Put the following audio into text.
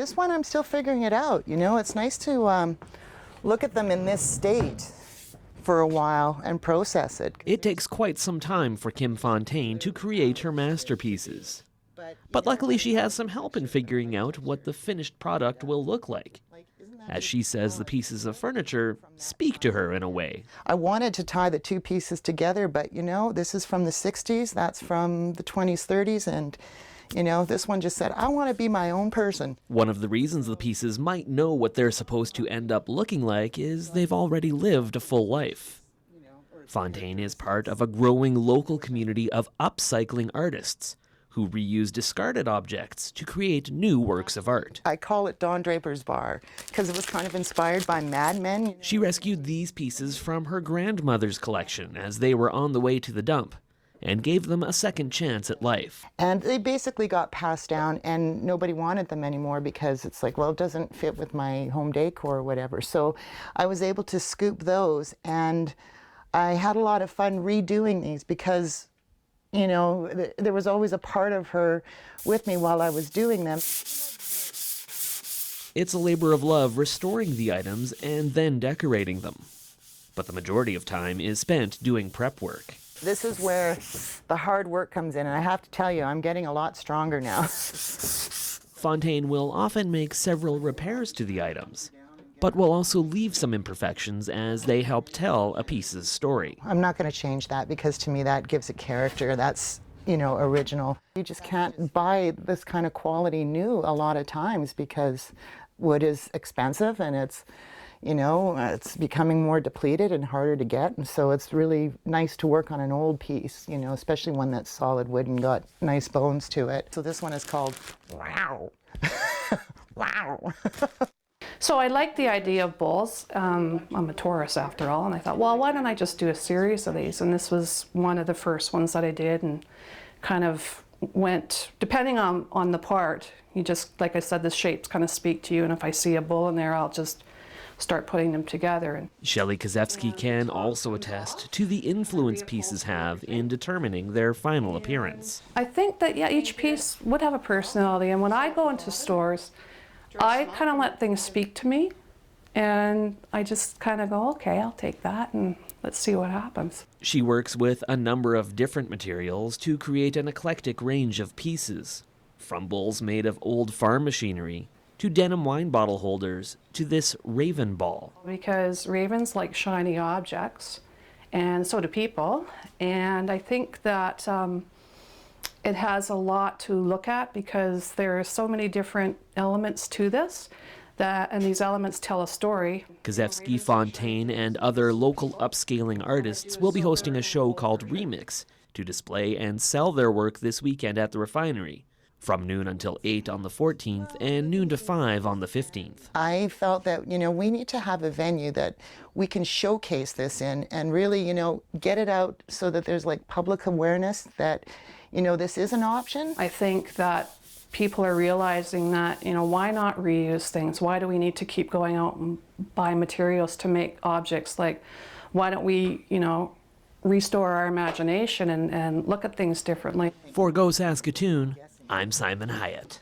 This one, I'm still figuring it out. You know, it's nice to look at them in this state for a while and process it. It takes quite some time for Kim Fontaine to create her masterpieces. But luckily she has some help in figuring out what the finished product will look like. As she says, the pieces of furniture speak to her in a way. I wanted to tie the two pieces together, but you know, this is from the 60s, that's from the 20s, 30s, and you know, this one just said, I want to be my own person. One of the reasons the pieces might know what they're supposed to end up looking like is they've already lived a full life. Fontaine is part of a growing local community of upcycling artists who reuse discarded objects to create new works of art. I call it Don Draper's Bar because it was kind of inspired by Mad Men. She rescued these pieces from her grandmother's collection as they were on the way to the dump and gave them a second chance at life. And they basically got passed down and nobody wanted them anymore because it's like, well, it doesn't fit with my home decor or whatever. So I was able to scoop those, and I had a lot of fun redoing these because, you know, there was always a part of her with me while I was doing them. It's a labor of love restoring the items and then decorating them. But the majority of time is spent doing prep work. This is where the hard work comes in, and I have to tell you, I'm getting a lot stronger now. Fontaine will often make several repairs to the items, but will also leave some imperfections as they help tell a piece's story. I'm not going to change that because to me that gives it character. That's, you know, original. You just can't buy this kind of quality new a lot of times because wood is expensive and it's, you know, it's becoming more depleted and harder to get, and so it's really nice to work on an old piece, you know, especially one that's solid wood and got nice bones to it. So this one is called Wow. Wow. So I like the idea of bowls. I'm a Taurus after all, and I thought, well, why don't I just do a series of these? And this was one of the first ones that I did, and kind of went, depending on the part, you just, like I said, the shapes kind of speak to you, and if I see a bowl in there, I'll just start putting them together. Shelley Kozewski can also attest to the influence pieces have in determining their final appearance. I think that, yeah, each piece would have a personality, and when I go into stores, I kind of let things speak to me, and I just kind of go, okay, I'll take that and let's see what happens. She works with a number of different materials to create an eclectic range of pieces, from bowls made of old farm machinery to denim wine bottle holders to this raven ball. Because ravens like shiny objects, and so do people, and I think that it has a lot to look at because there are so many different elements to this, and these elements tell a story. Kozewski, Fontaine, and other local upscaling artists will be hosting a show called Remix to display and sell their work this weekend at the refinery, from noon until 8 on the 14th and noon to 5 on the 15th. I felt that, you know, we need to have a venue that we can showcase this in and really, you know, get it out so that there's like public awareness that, you know, this is an option. I think that people are realizing that, you know, why not reuse things? Why do we need to keep going out and buy materials to make objects? Like, why don't we, you know, restore our imagination and look at things differently? For Go Saskatoon, I'm Simon Hyatt.